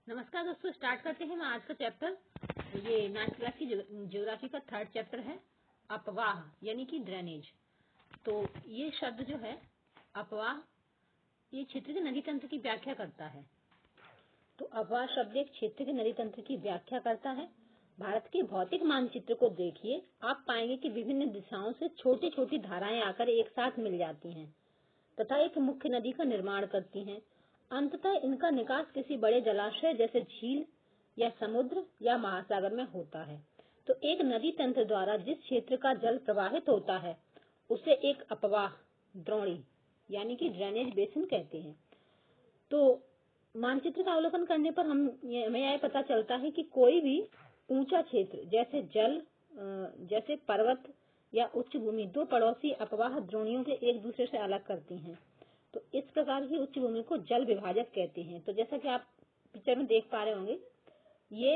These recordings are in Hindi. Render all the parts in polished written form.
नमस्कार दोस्तों, स्टार्ट करते हैं। मैं आज का चैप्टर, ये 9th क्लास की ज्योग्राफी का 3rd चैप्टर है, अपवाह यानी कि ड्रेनेज। तो ये शब्द जो है अपवाह, ये क्षेत्र के नदी तंत्र की व्याख्या करता है। तो अपवाह शब्द एक क्षेत्र के नदी तंत्र की व्याख्या करता है। भारत के भौतिक मानचित्र को देखिए, आप पाएंगे कि विभिन्न दिशाओं से छोटी छोटी धाराएं आकर एक साथ मिल जाती हैं तथा एक मुख्य नदी का निर्माण करती हैं। अंततः इनका निकास किसी बड़े जलाशय जैसे झील या समुद्र या महासागर में होता है। तो एक नदी तंत्र द्वारा जिस क्षेत्र का जल प्रवाहित होता है उसे एक अपवाह द्रोणी यानी कि ड्रेनेज बेसिन कहते हैं। तो मानचित्र का अवलोकन करने पर हमें यह पता चलता है कि कोई भी ऊंचा क्षेत्र जैसे जल, जैसे पर्वत या उच्च भूमि, दो पड़ोसी अपवाह द्रोणियों के एक दूसरे से अलग करती हैं। तो इस प्रकार की उच्च भूमि को जल विभाजक कहते हैं। तो जैसा कि आप पिक्चर में देख पा रहे होंगे, ये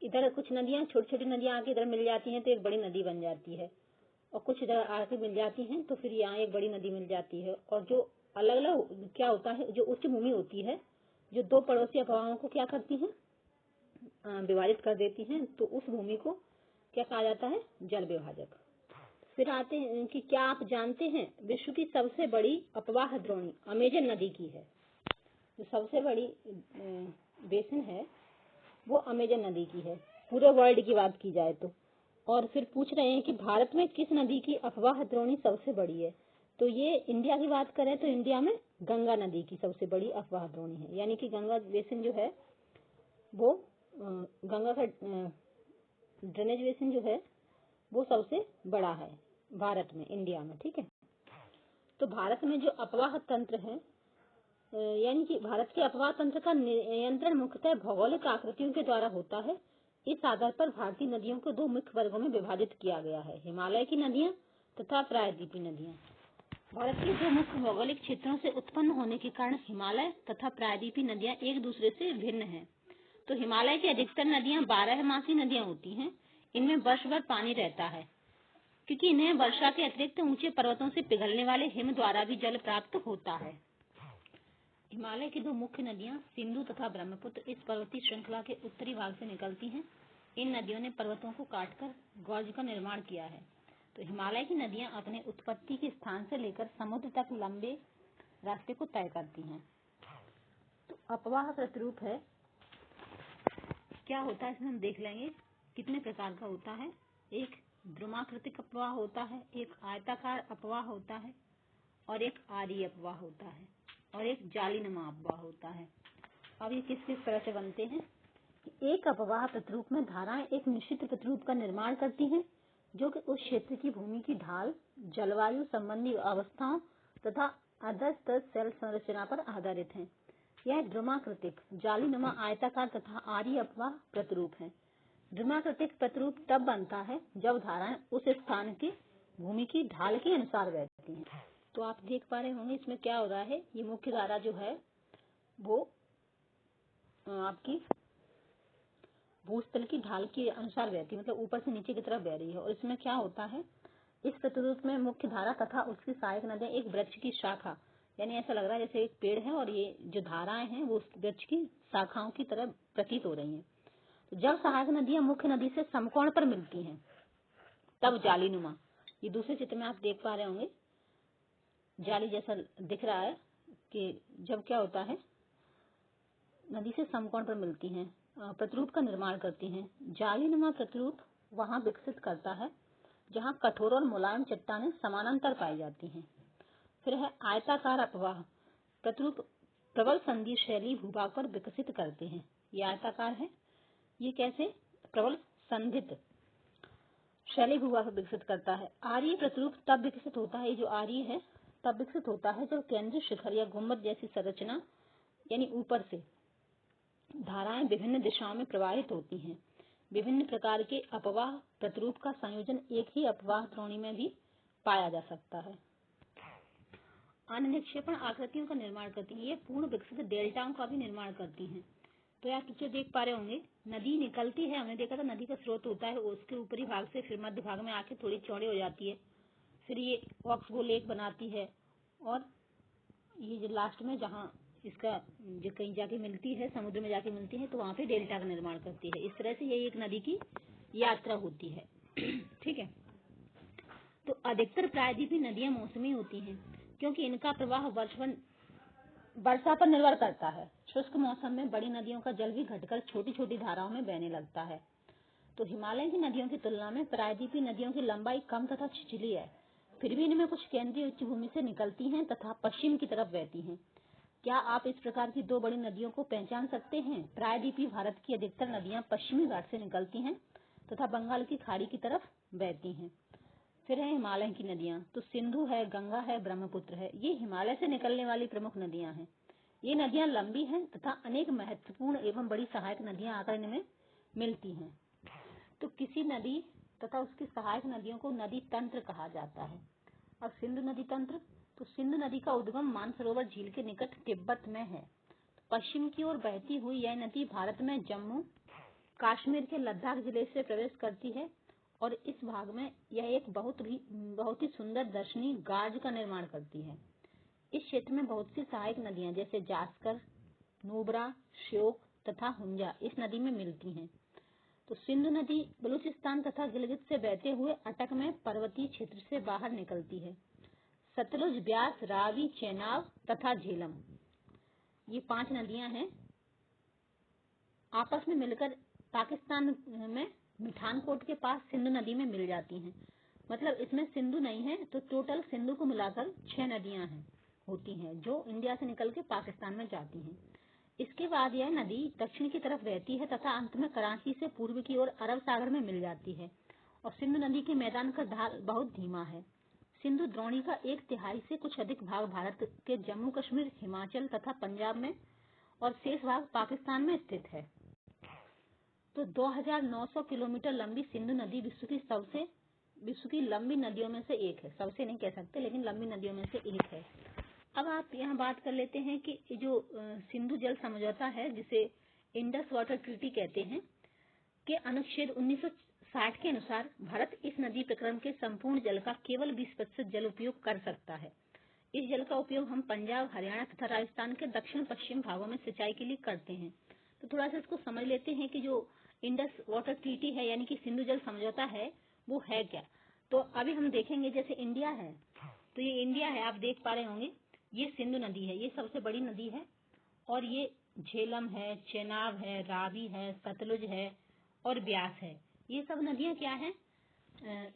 इधर कुछ नदियां, छोटी छोटी नदियां आके इधर मिल जाती हैं तो एक बड़ी नदी बन जाती है, और कुछ इधर आके मिल जाती हैं तो फिर यहाँ एक बड़ी नदी मिल जाती है। और जो अलग अलग क्या होता है, जो उच्च भूमि होती है, जो दो पड़ोसी अपवाहों को क्या करती है, विभाजित कर देती हैं, तो उस भूमि को क्या कहा जाता है, जल विभाजक। फिर आते हैं कि क्या आप जानते हैं विश्व की सबसे बड़ी अपवाह द्रोणी अमेजन नदी की है। जो सबसे बड़ी बेसिन है वो अमेजन नदी की है, पूरे वर्ल्ड की बात की जाए तो। और फिर पूछ रहे हैं कि भारत में किस नदी की अपवाह द्रोणी सबसे बड़ी है। तो ये इंडिया की बात करें तो इंडिया में गंगा नदी की सबसे बड़ी अपवाह द्रोणी है, यानी कि गंगा बेसिन जो है वो गंगा का ड्रेनेज बेसिन जो है वो सबसे बड़ा है भारत में, इंडिया में। ठीक है। तो भारत में जो अपवाह तंत्र है, यानी कि भारत के अपवाह तंत्र का नियंत्रण मुख्यतः भौगोलिक आकृतियों के द्वारा होता है। इस आधार पर भारतीय नदियों को दो मुख्य वर्गों में विभाजित किया गया है, हिमालय की नदियां तथा प्रायद्वीपीय नदियां। भारत के दो मुख्य भौगोलिक क्षेत्रों से उत्पन्न होने के कारण हिमालय तथा प्रायद्वीपीय नदियां एक दूसरे से भिन्न हैं। तो हिमालय की अधिकतर नदियां 12मासी नदियां होती हैं। इनमें वर्ष भर पानी रहता है, क्योंकि इन्हें वर्षा के अतिरिक्त ऊंचे पर्वतों से पिघलने वाले हिम द्वारा भी जल प्राप्त होता है। हिमालय की दो मुख्य नदियां सिंधु तथा ब्रह्मपुत्र इस पर्वतीय श्रृंखला के उत्तरी भाग से निकलती हैं। इन नदियों ने पर्वतों को काटकर गॉर्ज का निर्माण किया है। तो हिमालय की नदियां अपने उत्पत्ति के स्थान से लेकर समुद्र तक लंबे रास्ते को तय करती हैं। तो अपवाह प्रतिरूप है, क्या होता है इसमें हम देख लेंगे कितने प्रकार का होता है। एक द्रुमाकृतिक अपवाह होता है, एक आयताकार अपवाह होता है, और एक आरी अपवाह होता है, और एक जालीनुमा अपवाह होता है। अब ये किस किस तरह से बनते हैं। एक अपवाह प्रतिरूप में धाराएं एक निश्चित प्रतिरूप का निर्माण करती हैं, जो कि उस क्षेत्र की भूमि की ढाल, जलवायु संबंधी अवस्थाओं तथा अधस्तन सेल संरचना पर आधारित है। यह द्रुमाकृतिक, जालीनुमा, आयताकार तथा आरी अपवाह प्रतिरूप है। द्रुमाकृतिक प्रतिरूप तब बनता है जब धाराएं उस स्थान की भूमि की ढाल के अनुसार बहती हैं। तो आप देख पा रहे होंगे इसमें क्या हो रहा है। ये मुख्य धारा जो है वो आपकी भूस्थल की ढाल के अनुसार बहती है, मतलब ऊपर से नीचे की तरफ बह रही है। और इसमें क्या होता है, इस प्रतिरूप में मुख्य धारा तथा उसकी सहायक नदियां एक वृक्ष की शाखा, यानी ऐसा लग रहा है जैसे एक पेड़ है और ये जो धाराएं हैं वो उस वृक्ष की शाखाओं की तरह प्रतीत हो रही हैं। तो जब सहायक नदियां मुख्य नदी से समकोण पर मिलती हैं तब जालीनुमा, ये दूसरे चित्र में आप देख पा रहे होंगे, जाली जैसा दिख रहा है कि जब क्या होता है, नदी से समकोण पर मिलती हैं, प्रतिरूप का निर्माण करती हैं। जालीनुमा प्रतिरूप वहां विकसित करता है जहां कठोर और मुलायम चट्टानें समानांतर पाई जाती हैं। फिर है आयताकार अपवाह प्रतिरूप, प्रबल संधि शैली भूभाग पर विकसित करते हैं। ये आयताकार है, ये कैसे, प्रबल संधित शैली भूभाग पर विकसित करता है। आर्य प्रतिरूप तब विकसित होता है, ये जो आर्य है तब विकसित होता है जब केंद्रीय शिखर या गुंबद जैसी संरचना, यानी ऊपर से धाराएं विभिन्न दिशाओं में प्रवाहित होती हैं। विभिन्न प्रकार के अपवाह प्रतिरूप का संयोजन एक ही अपवाह द्रोणी में भी पाया जा सकता है। अन्य निक्षेपण आकृतियों का निर्माण करती हैं। ये पूर्ण विकसित डेल्टाओं का भी निर्माण करती हैं। तो आप पीछे देख पा रहे होंगे, नदी निकलती है, हमने देखा था नदी का स्रोत होता है उसके ऊपरी भाग से, फिर मध्य भाग में आके थोड़ी चौड़ी हो जाती है, फिर ये ऑक्सबो लेक बनाती है, और ये जो लास्ट में जहाँ इसका जो कहीं जाके मिलती है, समुद्र में जाके मिलती है, तो वहाँ पे डेल्टा का निर्माण करती है। इस तरह से ये एक नदी की यात्रा होती है। ठीक है। तो अधिकतर प्रायद्वीपीय नदियां मौसमी होती हैं, क्योंकि इनका प्रवाह वर्षा पर निर्भर करता है। शुष्क मौसम में बड़ी नदियों का जल भी घटकर छोटी छोटी धाराओं में बहने लगता है। तो हिमालय की नदियों की तुलना में प्रायद्वीपीय नदियों की लंबाई कम तथा छिछली है, फिर भी इनमें कुछ केंद्रीय उच्च भूमि से निकलती हैं तथा पश्चिम की तरफ बहती हैं। क्या आप इस प्रकार की दो बड़ी नदियों को पहचान सकते हैं? प्रायद्वीपीय भारत की अधिकतर नदियां पश्चिमी घाट से निकलती हैं तथा बंगाल की खाड़ी की तरफ बहती हैं। फिर है हिमालय की नदियां, तो सिंधु है, गंगा है, ब्रह्मपुत्र है। ये हिमालय से निकलने वाली प्रमुख नदियां हैं। ये नदियां लंबी हैं तथा अनेक महत्वपूर्ण एवं बड़ी सहायक नदियां आकर इनमें मिलती हैं। तो किसी नदी तथा उसकी सहायक नदियों को नदी तंत्र कहा जाता है। अब सिंधु नदी तंत्र, तो सिंधु नदी का उद्गम मानसरोवर झील के निकट तिब्बत में है। पश्चिम की ओर बहती हुई यह नदी भारत में जम्मू कश्मीर के लद्दाख जिले से प्रवेश करती है और इस भाग में यह एक बहुत ही सुंदर दर्शनीय गाज का निर्माण करती है। इस क्षेत्र में बहुत सी सहायक नदियां जैसे जास्कर, नूबरा, श्योक तथा हुंजा इस नदी में मिलती हैं। तो सिंधु नदी बलूचिस्तान तथा गिलगित से बहते हुए अटक में पर्वतीय क्षेत्र से बाहर निकलती है। सतलुज, ब्यास, रावी, चेनाब तथा झेलम, ये 5 नदियां हैं, आपस में मिलकर पाकिस्तान में मिठानकोट के पास सिंधु नदी में मिल जाती हैं। मतलब इसमें सिंधु नहीं है, तो टोटल सिंधु को मिलाकर 6 नदियां होती हैं जो इंडिया से निकल के पाकिस्तान में जाती हैं। इसके बाद यह नदी दक्षिण की तरफ बहती है तथा अंत में कराची से पूर्व की ओर अरब सागर में मिल जाती है। और सिंधु नदी के मैदान का ढाल बहुत धीमा है। सिंधु द्रोणी का 1/3 से कुछ अधिक भाग भारत के जम्मू कश्मीर, हिमाचल तथा पंजाब में और शेष भाग पाकिस्तान में स्थित है। तो 2900 किलोमीटर लंबी सिंधु नदी विश्व की लंबी नदियों में से एक है। सबसे नहीं कह सकते, लेकिन लंबी नदियों में से एक है। अब आप यहाँ बात कर लेते हैं कि जो सिंधु जल समझौता है, जिसे इंडस वाटर ट्रीटी कहते हैं, के अनुच्छेद 1960 के अनुसार भारत इस नदी प्रक्रम के संपूर्ण जल का केवल 20% जल उपयोग कर सकता है। इस जल का उपयोग हम पंजाब, हरियाणा तथा राजस्थान के दक्षिण पश्चिम भागों में सिंचाई के लिए करते हैं। तो थोड़ा सा इसको समझ लेते हैं कि जो इंडस वाटर ट्रीटी है, यानी कि सिंधु जल समझौता है, वो है क्या। तो अभी हम देखेंगे, जैसे इंडिया है, तो ये इंडिया है, आप देख पा रहे होंगे, ये सिंधु नदी है, ये सबसे बड़ी नदी है। और ये झेलम है, चेनाब है, रावी है, सतलुज है और ब्यास है। ये सब नदियां क्या है,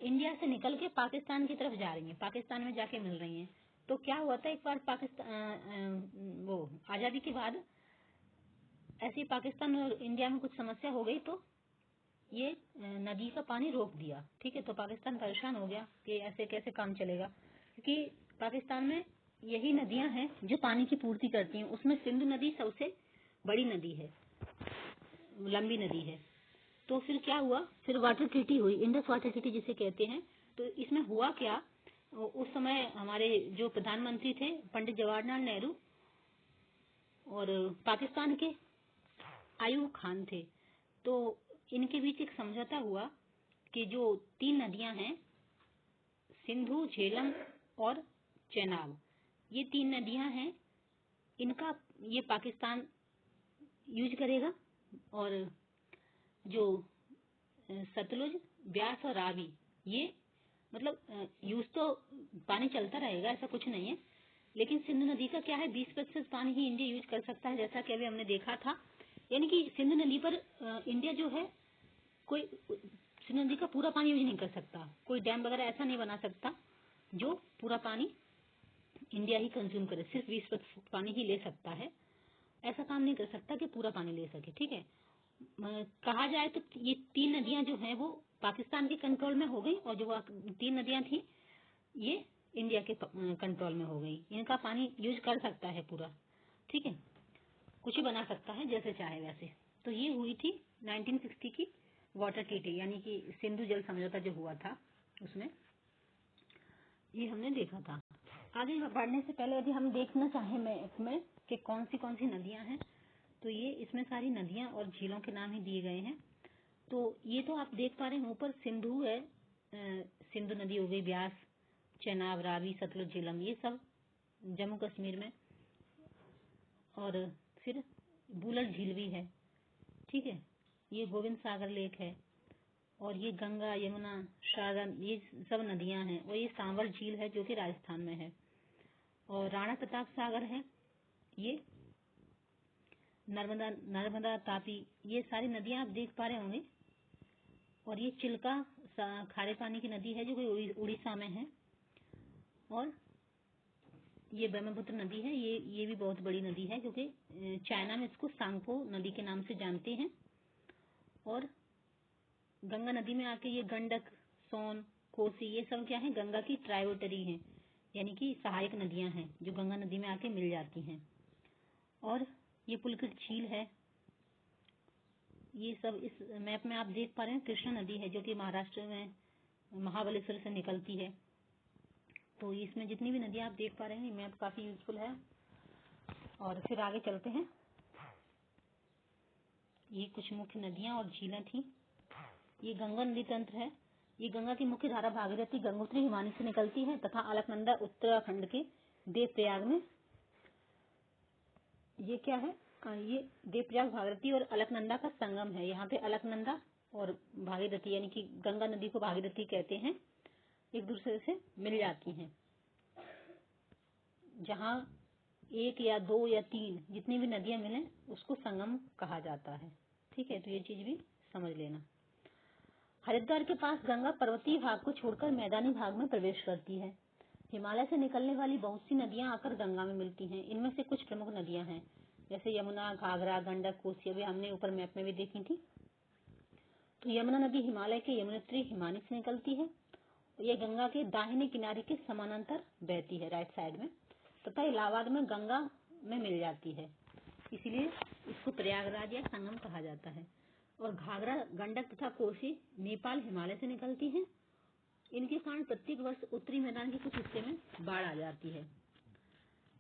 इंडिया से निकल के पाकिस्तान की तरफ जा रही हैं, पाकिस्तान में जाके मिल रही हैं। तो क्या हुआ था, एक बार पाकिस्तान वो आजादी के बाद ऐसी पाकिस्तान और इंडिया में कुछ समस्या हो गई, तो ये नदी का पानी रोक दिया। ठीक है, तो पाकिस्तान परेशान हो गया कि ऐसे कैसे काम चलेगा, क्योंकि पाकिस्तान में यही नदियां हैं जो पानी की पूर्ति करती हैं। उसमें सिंधु नदी सबसे बड़ी नदी है, लंबी नदी है। तो फिर क्या हुआ, फिर वाटर ट्रीटी हुई, इंडस वाटर ट्रीटी जिसे कहते हैं। तो इसमें हुआ क्या, उस समय हमारे जो प्रधानमंत्री थे पंडित जवाहरलाल नेहरू और पाकिस्तान के आयूब खान थे। तो इनके बीच एक समझौता हुआ कि जो 3 नदियां हैं, सिंधु, झेलम और चेनाब, ये 3 नदियां हैं, इनका ये पाकिस्तान यूज करेगा। और जो सतलुज, ब्यास और रावी, ये मतलब यूज तो पानी चलता रहेगा, ऐसा कुछ नहीं है, लेकिन सिंधु नदी का क्या है, 20% पानी ही इंडिया यूज कर सकता है, जैसा कि अभी हमने देखा था। यानी कि सिंधु नदी पर इंडिया जो है, कोई सिंधु नदी का पूरा पानी यूज नहीं कर सकता, कोई डैम वगैरह ऐसा नहीं बना सकता जो पूरा पानी इंडिया ही कंज्यूम करे, सिर्फ 20% पानी ही ले सकता है। ऐसा काम नहीं कर सकता कि पूरा पानी ले सके। ठीक है, कहा जाए तो ये 3 नदियां जो हैं वो पाकिस्तान के कंट्रोल में हो गई, और जो 3 नदियां थी ये इंडिया के कंट्रोल में हो गई। इनका पानी यूज कर सकता है पूरा, ठीक है, कुछ ही बना सकता है जैसे चाहे वैसे। तो ये हुई थी 1960 की वाटर ट्रीटी, यानी कि सिंधु जल समझौता जो हुआ था, उसमें ये हमने देखा था। आगे बढ़ने से पहले यदि हम देखना चाहें मैप में कि कौन सी नदियां हैं, तो ये इसमें सारी नदियां और झीलों के नाम ही दिए गए हैं। तो ये तो आप देख पा रहे हैं, ऊपर सिंधु है, सिंधु नदी हो गई, ब्यास, चेनाब, रावी, सतलुज, झेलम, ये सब जम्मू कश्मीर में और फिर बुलर झील भी है, ठीक है। ये गोविंद सागर लेक है, और ये गंगा, यमुना, शारदा, ये सब नदियां हैं। और ये सांवर झील है जो कि राजस्थान में है। और राणा प्रताप सागर है, ये नर्मदा, तापी, ये सारी नदियां आप देख पा रहे होंगे। और ये चिल्का खारे पानी की नदी है जो कि उड़ीसा में है। और ये ब्रह्मपुत्र नदी है, ये भी बहुत बड़ी नदी है क्योंकि चाइना में इसको सांगपो नदी के नाम से जानते हैं। और गंगा नदी में आके ये गंडक, सोन, कोसी, ये सब क्या है, गंगा की ट्राइब्यूटरी हैं, यानी कि सहायक नदियां हैं जो गंगा नदी में आके मिल जाती हैं। और ये पुलकित झील है। ये सब इस मैप में आप देख पा रहे हैं। कृष्णा नदी है जो कि महाराष्ट्र में महाबलेश्वर से निकलती है। तो इसमें जितनी भी नदियां आप देख पा रहे हैं, ये मैप काफी यूजफुल है। और फिर आगे चलते हैं। ये कुछ मुख्य नदियां और झीलें थी। ये गंगा नदी तंत्र है। ये गंगा की मुख्य धारा भागीरथी गंगोत्री हिमानी से निकलती है तथा अलकनंदा उत्तराखंड के देवप्रयाग में, ये क्या है, ये देवप्रयाग भागीरथी और अलकनंदा का संगम है। यहाँ पे अलकनंदा और भागीरथी यानी कि गंगा नदी को भागीरथी कहते हैं, एक दूसरे से मिल जाती हैं। जहाँ एक या दो या तीन जितनी भी नदियां मिले उसको संगम कहा जाता है, ठीक है। तो ये चीज भी समझ लेना। हरिद्वार के पास गंगा पर्वतीय भाग को छोड़कर मैदानी भाग में प्रवेश करती है। हिमालय से निकलने वाली बहुत सी नदियां आकर गंगा में मिलती हैं। इनमें से कुछ प्रमुख नदियां हैं, जैसे यमुना, घाघरा, गंडक, कोसी, अभी हमने ऊपर मैप में भी देखी थी। तो यमुना नदी हिमालय के यमुनोत्री हिमानी से निकलती है। यह गंगा के दाहिने किनारे के समानांतर बहती है, राइट साइड में, तथा इलाहाबाद में गंगा में मिल जाती है, इसीलिए इसको प्रयागराज या संगम कहा जाता है। और घाघरा, गंडक तथा कोसी नेपाल हिमालय से निकलती हैं। इनके कारण प्रत्येक वर्ष उत्तरी मैदान के कुछ हिस्से में बाढ़ आ जाती है,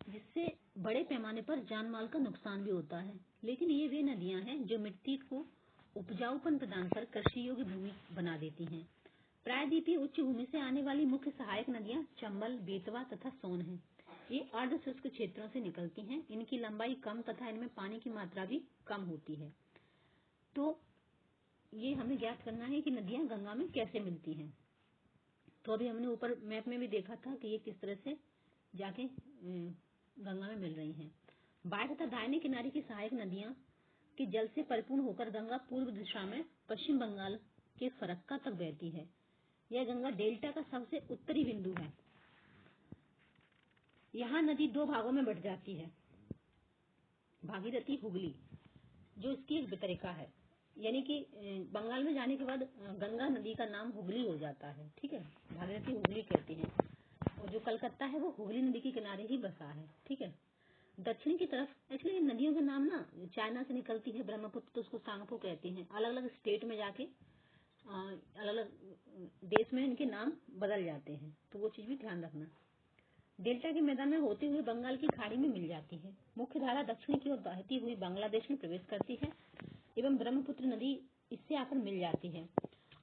जिससे बड़े पैमाने पर जान माल का नुकसान भी होता है। लेकिन ये वे नदियां हैं जो मिट्टी को उपजाऊपन प्रदान कर कृषि योग्य भूमि बना देती हैं। प्रायद्वीपीय उच्च भूमि से आने वाली मुख्य सहायक नदियां चंबल, बेतवा तथा सोन हैं। ये अर्ध शुष्क क्षेत्रों से निकलती हैं। इनकी लंबाई कम तथा इनमें पानी की मात्रा भी कम होती है। तो ये हमें ज्ञात करना है कि नदियां गंगा में कैसे मिलती हैं। तो अभी हमने ऊपर मैप में भी देखा था कि ये किस तरह से जाके गंगा में मिल रही हैं। बाएं तथा दाहिने किनारे की सहायक नदियां के जल से परिपूर्ण होकर गंगा पूर्व दिशा में पश्चिम बंगाल के फरक्का तक बहती है। यह गंगा डेल्टा का सबसे उत्तरी बिंदु है। यहाँ नदी दो भागों में बट जाती है, भागीरथी, हुगली, जो इसकी एक वितरिका है, यानी कि बंगाल में जाने के बाद गंगा नदी का नाम हुगली हो जाता है, ठीक है। भागीरथी हुगली कहते हैं। और जो कलकत्ता है वो हुगली नदी के किनारे ही बसा है, ठीक है। दक्षिण की तरफ एक्चुअली नदियों के नाम ना चाइना से निकलती है, ब्रह्मपुत्र तो उसको सांगपो कहते हैं। अलग अलग स्टेट में जाके अलग अलग देश में इनके नाम बदल जाते हैं, तो वो चीज भी ध्यान रखना। डेल्टा के मैदान में होते हुए बंगाल की खाड़ी में मिल जाती है। मुख्य धारा दक्षिण की ओर बहती हुई बांग्लादेश में प्रवेश करती है एवं ब्रह्मपुत्र नदी इससे आकर मिल जाती है।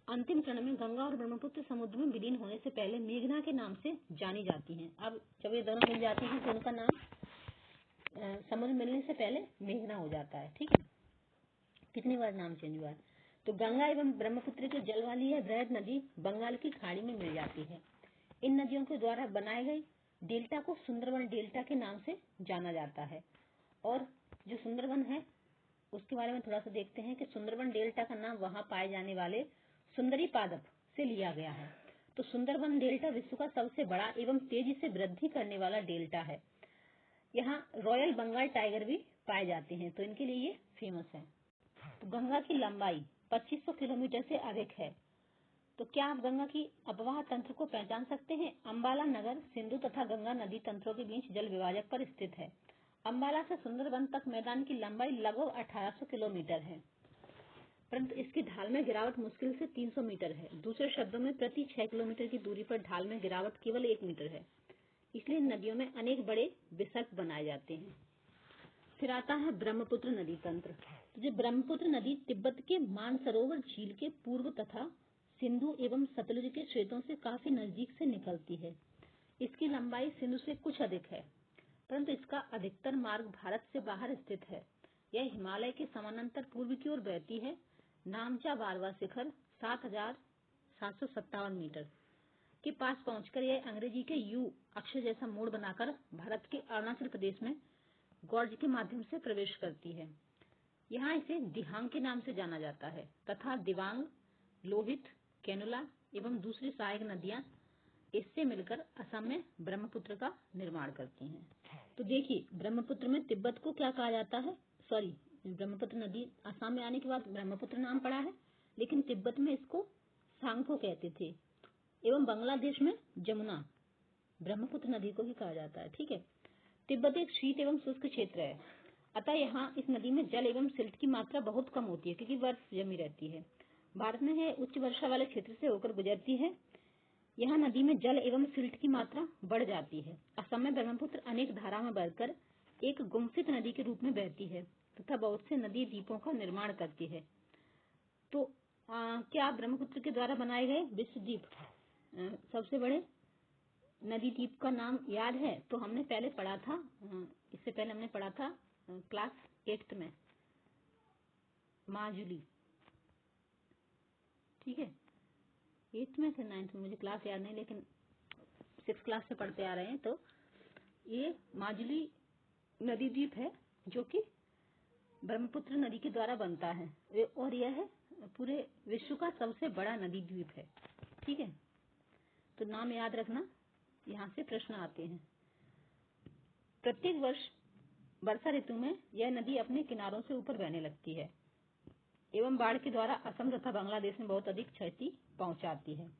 अंतिम चरण में गंगा और ब्रह्मपुत्र समुद्र में विलीन होने से पहले मेघना के नाम से जानी जाती हैं। अब जब ये दोनों मिल जाती हैं तो उनका नाम समुद्र मिलने से पहले मेघना हो जाता है, ठीक है। कितनी बार नाम चेंज हुआ है। तो गंगा एवं ब्रह्मपुत्र के जल वाली यह वृहद नदी बंगाल की खाड़ी में मिल जाती है। इन नदियों के द्वारा बनाए गए डेल्टा को सुंदरबन डेल्टा के नाम से जाना जाता है। और जो सुंदरबन है उसके बारे में थोड़ा सा देखते हैं कि सुंदरबन डेल्टा का नाम वहां पाए जाने वाले सुंदरी पादप से लिया गया है। तो सुंदरबन डेल्टा विश्व का सबसे बड़ा एवं तेजी से वृद्धि करने वाला डेल्टा है। यहाँ रॉयल बंगाल टाइगर भी पाए जाते हैं, तो इनके लिए ये फेमस है। तो गंगा की लंबाई 2500 किलोमीटर से अधिक है। तो क्या आप गंगा की अपवाह तंत्र को पहचान सकते हैं? अंबाला नगर सिंधु तथा गंगा नदी तंत्रों के बीच जल विभाजक पर स्थित है। अंबाला से सुंदरबन तक मैदान की लंबाई लगभग 1800 किलोमीटर है, परंतु इसकी ढाल में गिरावट मुश्किल से 300 मीटर है। दूसरे शब्दों में प्रति 6 किलोमीटर की दूरी पर ढाल में गिरावट केवल 1 मीटर है। इसलिए नदियों में अनेक बड़े विसर्ग बनाए जाते हैं। फिर आता है ब्रह्मपुत्र नदी तंत्र। तो जो ब्रह्मपुत्र नदी तिब्बत के मानसरोवर झील के पूर्व तथा सिंधु एवं सतलुज के क्षेत्रों से काफी नजदीक से निकलती है। इसकी लंबाई सिंधु से कुछ अधिक है। परंतु इसका अधिकतर मार्ग भारत से बाहर स्थित है। यह हिमालय के समानांतर पूर्व की ओर बहती है। नामचा बारवा शिखर 7,757 मीटर के पास पहुंचकर यह अंग्रेजी के यू अक्षर जैसा मोड़ बनाकर भारत के अरुणाचल प्रदेश में गॉर्ज के माध्यम से प्रवेश करती है। यहाँ इसे दिहांग के नाम से जाना जाता है तथा दिवांग, लोहित, कैनुला एवं दूसरी सहायक नदियां इससे मिलकर असम में ब्रह्मपुत्र का निर्माण करती हैं। तो देखिए, ब्रह्मपुत्र में तिब्बत को क्या कहा जाता है, ब्रह्मपुत्र नदी असम में आने के बाद ब्रह्मपुत्र नाम पड़ा है, लेकिन तिब्बत में इसको सांगपो कहते थे एवं बांग्लादेश में जमुना ब्रह्मपुत्र नदी को ही कहा जाता है। ठीक है। तिब्बत एक शीत एवं शुष्क क्षेत्र है, अतः यहाँ इस नदी में जल एवं सिल्ट की मात्रा बहुत कम होती है क्योंकि बर्फ जमी रहती है। भारत में यह उच्च वर्षा वाले क्षेत्र से होकर गुजरती है। यहाँ नदी में जल एवं सिल्ट की मात्रा बढ़ जाती है। असम में ब्रह्मपुत्र अनेक धारा में बढ़कर एक गुम्फित नदी के रूप में बहती है तथा बहुत से नदी द्वीपों का निर्माण करती है। तो क्या ब्रह्मपुत्र के द्वारा बनाए गए विश्व द्वीप सबसे बड़े नदी द्वीप का नाम याद है? तो हमने पहले पढ़ा था, इससे पहले हमने पढ़ा था क्लास 8th में, माजुली। ठीक है, 8th में फिर 9th में, मुझे क्लास याद नहीं, लेकिन 6th क्लास से पढ़ते आ रहे हैं। तो ये माजुली नदी द्वीप है जो कि ब्रह्मपुत्र नदी के द्वारा बनता है और यह पूरे विश्व का सबसे बड़ा नदी द्वीप है। ठीक है, तो नाम याद रखना, यहाँ से प्रश्न आते हैं। प्रत्येक वर्ष वर्षा ऋतु में यह नदी अपने किनारों से ऊपर बहने लगती है एवं बाढ़ के द्वारा असम तथा बांग्लादेश में बहुत अधिक क्षति पहुंचाती है।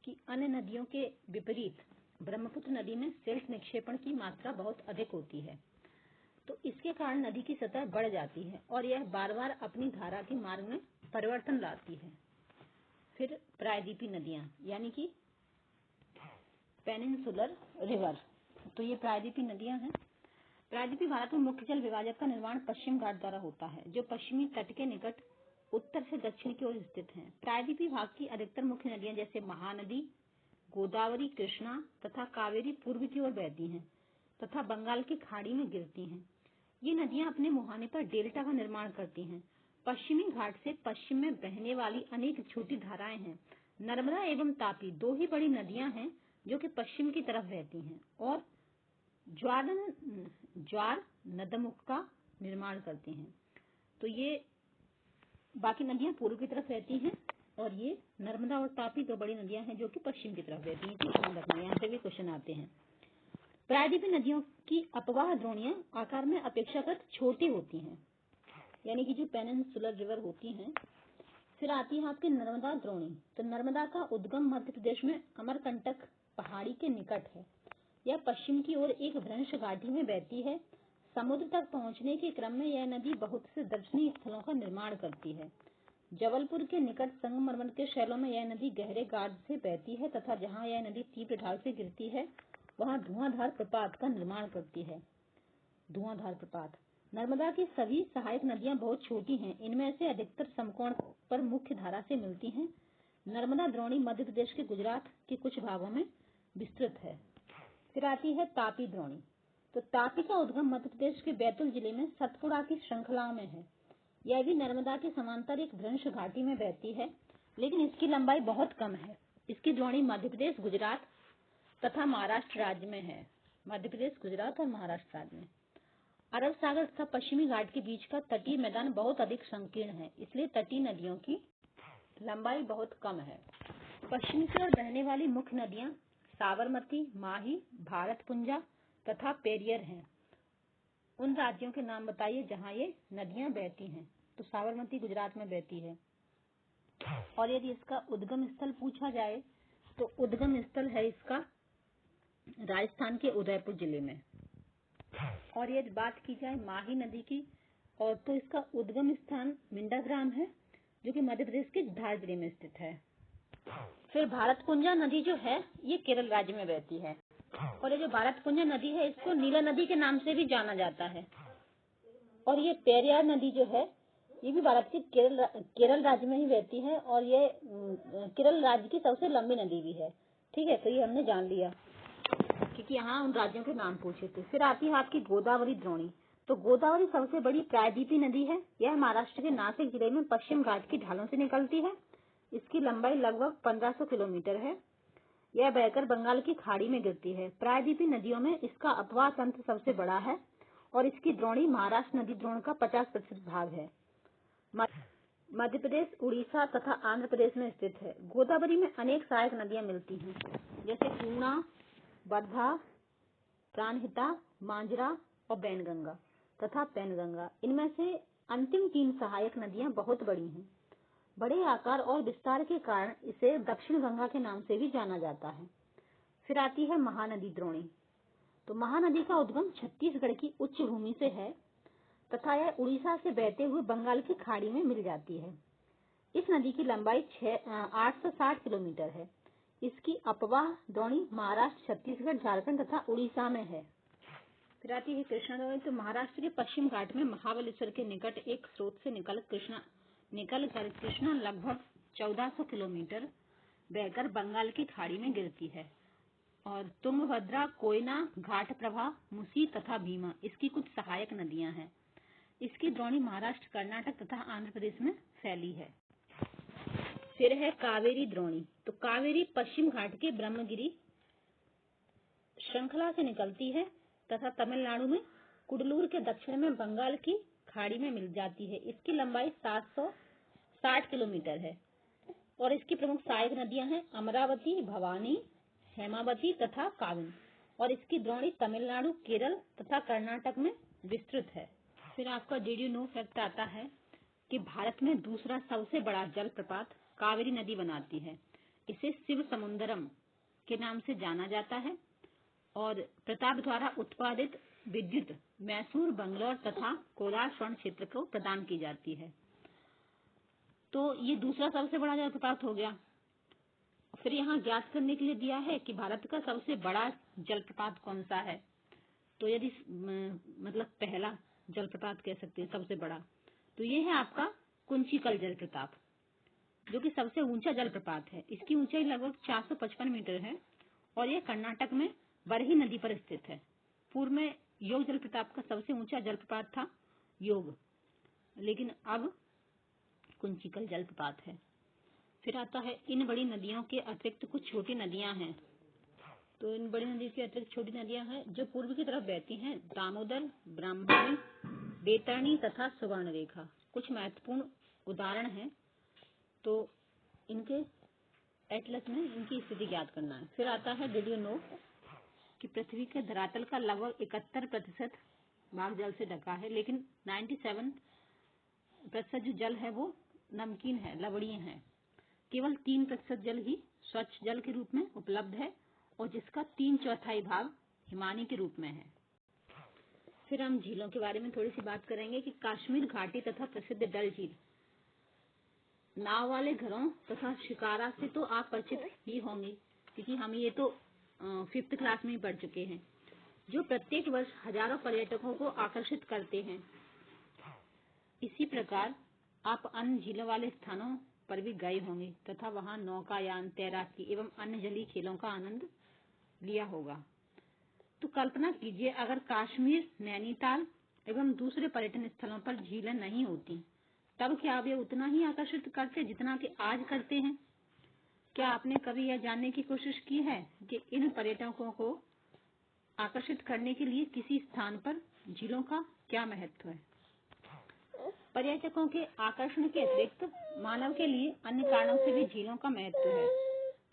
कि अन्य नदियों के विपरीत ब्रह्मपुत्र नदी में सिल्ट निक्षेपण की मात्रा बहुत अधिक होती है, तो इसके कारण नदी की सतह बढ़ जाती है और यह बार बार अपनी धारा के मार्ग में परिवर्तन लाती है। फिर प्रायद्वीपीय नदियां यानी कि पेनिनसुलर रिवर, तो ये प्रायद्वीपीय नदियां हैं। प्रायद्वीपीय भारत में मुख्य जल विभाजक का निर्माण पश्चिम घाट द्वारा होता है जो पश्चिमी तट के निकट उत्तर से दक्षिण की ओर स्थित है। प्रायद्वीपीय भाग की अधिकतर मुख्य नदियां जैसे महानदी, गोदावरी, कृष्णा तथा कावेरी पूर्व की ओर बहती हैं तथा बंगाल की खाड़ी में गिरती हैं। ये नदियां अपने मुहाने पर डेल्टा का निर्माण करती हैं। पश्चिमी घाट से पश्चिम में बहने वाली अनेक छोटी धाराएं हैं। नर्मदा एवं तापी दो ही बड़ी नदियां हैं जो कि पश्चिम की तरफ बहती हैं और ज्वार नदमुख का निर्माण करती हैं। तो ये बाकी नदियां पूर्व की तरफ बहती हैं और ये नर्मदा और तापी दो बड़ी नदियां हैं जो कि पश्चिम की तरफ बहती हैं। ध्यान रखना, यहाँ से भी क्वेश्चन आते हैं। प्रायद्वीपीय नदियों की अपवाह द्रोणियां आकार में अपेक्षाकृत छोटी होती हैं, यानी कि जो पेनिनसुलर रिवर होती हैं। फिर आती है आपकी नर्मदा द्रोणी। तो नर्मदा का उद्गम मध्य प्रदेश में अमरकंटक पहाड़ी के निकट है। यह पश्चिम की ओर एक भ्रंश घाटी में बहती है। समुद्र तक पहुंचने के क्रम में यह नदी बहुत से दर्शनीय स्थलों का निर्माण करती है। जबलपुर के निकट संगमरमर के शैलों में यह नदी गहरे गाद से बहती है तथा जहाँ यह नदी तीव्र ढाल से गिरती है वहाँ धुआंधार प्रपात का निर्माण करती है। धुआंधार प्रपात। नर्मदा की सभी सहायक नदियां बहुत छोटी हैं। इनमें से अधिकतर समकोण पर मुख्य धारा से मिलती हैं। नर्मदा द्रोणी मध्य प्रदेश के गुजरात के कुछ भागों में विस्तृत है। फिर आती है तापी द्रोणी। तो तापी का उद्गम मध्य प्रदेश के बैतूल जिले में सतपुड़ा की श्रृंखला में है। यह भी नर्मदा के समांतर एक भ्रंश घाटी में बहती है, लेकिन इसकी लंबाई बहुत कम है। इसकी द्रोणी मध्य प्रदेश, गुजरात तथा महाराष्ट्र राज्य में है। मध्य प्रदेश, गुजरात और महाराष्ट्र राज्य में। अरब सागर तथा पश्चिमी घाट के बीच का तटीय मैदान बहुत अधिक संकीर्ण है, इसलिए तटीय नदियों की लंबाई बहुत कम है। पश्चिम की ओर बहने वाली मुख्य नदियां साबरमती, माही, भारतपुंजा तथा पेरियर हैं। उन राज्यों के नाम बताइए जहां ये नदियां बहती हैं। तो साबरमती गुजरात में बहती है। और यदि इसका उद्गम स्थल पूछा जाए तो उद्गम स्थल है इसका राजस्थान के उदयपुर जिले में। और यदि बात की जाए माही नदी की, और तो इसका उद्गम स्थान मिंडाग्राम है जो कि मध्य प्रदेश के धार जिले में स्थित है। फिर भारतपुंजा नदी जो है ये केरल राज्य में बहती है और ये जो भारतपुंजा नदी है इसको नीला नदी के नाम से भी जाना जाता है। और ये पेरियार नदी जो है ये भी भारत के केरल राज्य में ही बहती है और ये केरल राज्य की सबसे लंबी नदी भी है। ठीक है, तो ये हमने जान लिया कि कि यहाँ उन राज्यों के नाम पूछे थे। फिर आती है आपकी गोदावरी द्रोणी। तो गोदावरी सबसे बड़ी प्रायद्वीपीय नदी है। यह महाराष्ट्र के नासिक जिले में पश्चिम घाट की ढालों से निकलती है। इसकी लंबाई लगभग 1500 किलोमीटर है। यह बहकर बंगाल की खाड़ी में गिरती है। प्रायद्वीपीय नदियों में इसका अपवाह तंत्र सबसे बड़ा है और इसकी द्रोणी महाराष्ट्र नदी द्रोण का 50% भाग है। मध्य प्रदेश, उड़ीसा तथा आंध्र प्रदेश में स्थित है। गोदावरी में अनेक सहायक नदियां मिलती हैं, जैसे पूर्णा, वर्धा, प्राणहिता, मांजरा और बैनगंगा तथा पैनगंगा। इनमें से अंतिम 3 सहायक नदियां बहुत बड़ी हैं। बड़े आकार और विस्तार के कारण इसे दक्षिण गंगा के नाम से भी जाना जाता है। फिर आती है महानदी द्रोणी। तो महानदी का उद्गम छत्तीसगढ़ की उच्च भूमि से है तथा यह उड़ीसा से बहते हुए बंगाल की खाड़ी में मिल जाती है। इस नदी की लंबाई 860 किलोमीटर है। इसकी अपवाह द्रोणी महाराष्ट्र, छत्तीसगढ़, झारखंड तथा उड़ीसा में है। फिर आती है कृष्णा द्रोणी। तो महाराष्ट्र के पश्चिम घाट में महाबलेश्वर के निकट एक स्रोत से निकलकर कृष्णा लगभग 1400 किलोमीटर बहकर बंगाल की खाड़ी में गिरती है। और तुंगभद्रा, कोयना, घाटप्रभा, मुसी तथा भीमा इसकी कुछ सहायक नदियां हैं। इसकी द्रोणी महाराष्ट्र, कर्नाटक तथा आंध्र प्रदेश में फैली है। फिर है कावेरी द्रोणी। तो कावेरी पश्चिम घाट के ब्रह्मगिरी श्रृंखला से निकलती है तथा तमिलनाडु में कुडलूर के दक्षिण में बंगाल की खाड़ी में मिल जाती है। इसकी लंबाई 760 किलोमीटर है और इसकी प्रमुख सहायक नदियां हैं अमरावती, भवानी, हेमावती तथा काविन। और इसकी द्रोणी तमिलनाडु, केरल तथा कर्नाटक में विस्तृत है। फिर आपका डिड यू नो फैक्ट आता है कि भारत में दूसरा सबसे बड़ा जलप्रपात कावेरी नदी बनाती है। इसे शिव समुद्रम के नाम से जाना जाता है और प्रताप द्वारा उत्पादित विद्युत मैसूर, बंगलौर तथा कोलार स्वर्ण क्षेत्र को प्रदान की जाती है। तो ये दूसरा सबसे बड़ा जलप्रपात हो गया। फिर यहाँ ज्ञात करने के लिए दिया है कि भारत का सबसे बड़ा जलप्रपात कौन सा है। तो यदि मतलब पहला जलप्रपात कह सकते हैं सबसे बड़ा, तो ये है आपका कुंचिकल जलप्रपात, जो कि सबसे ऊंचा जलप्रपात है। इसकी ऊंचाई लगभग 455 मीटर है और यह कर्नाटक में बरही नदी पर स्थित है। पूर्व में योग जलप्रपात का सबसे ऊंचा जलप्रपात था योग, लेकिन अब कुंचिकल जलप्रपात है। फिर आता है इन बड़ी नदियों के अतिरिक्त कुछ छोटी नदियां हैं। तो इन बड़ी नदियों के अतिरिक्त छोटी नदियां हैं जो पूर्व की तरफ बहती हैं। दामोदर, ब्राह्मणी, बैतरणी तथा सुवर्णरेखा कुछ महत्वपूर्ण उदाहरण हैं। तो इनके एटलस में इनकी स्थिति ज्ञात करना है। फिर आता है डिड यू नो कि पृथ्वी के धरातल का लगभग 71% भाग जल से ढका है, लेकिन 97% जो जल है वो नमकीन है, लवणीय है। केवल 3% जल ही स्वच्छ जल के रूप में उपलब्ध है और जिसका 3/4 भाग हिमानी के रूप में है। फिर हम झीलों के बारे में थोड़ी सी बात करेंगे कि कश्मीर घाटी तथा प्रसिद्ध डल झील। नाव वाले घरों तथा शिकारा से तो आप परिचित ही होंगे, क्योंकि हम ये तो 5th क्लास में ही पढ़ चुके हैं, जो प्रत्येक वर्ष हजारों पर्यटकों को आकर्षित करते हैं। इसी प्रकार आप अन्य झीलों वाले स्थानों पर भी गए होंगे तथा वहां नौकायान, तैराकी एवं अन्य जलीय खेलों का आनंद लिया होगा। तो कल्पना कीजिए अगर कश्मीर, नैनीताल एवं दूसरे पर्यटन स्थलों पर झीलें नहीं होती, तब क्या वे उतना ही आकर्षित करते जितना कि आज करते हैं? क्या आपने कभी यह जानने की कोशिश की है कि इन पर्यटकों को आकर्षित करने के लिए किसी स्थान पर झीलों का क्या महत्व है? पर्यटकों के आकर्षण के अतिरिक्त मानव के लिए अन्य कारणों से भी झीलों का महत्व है।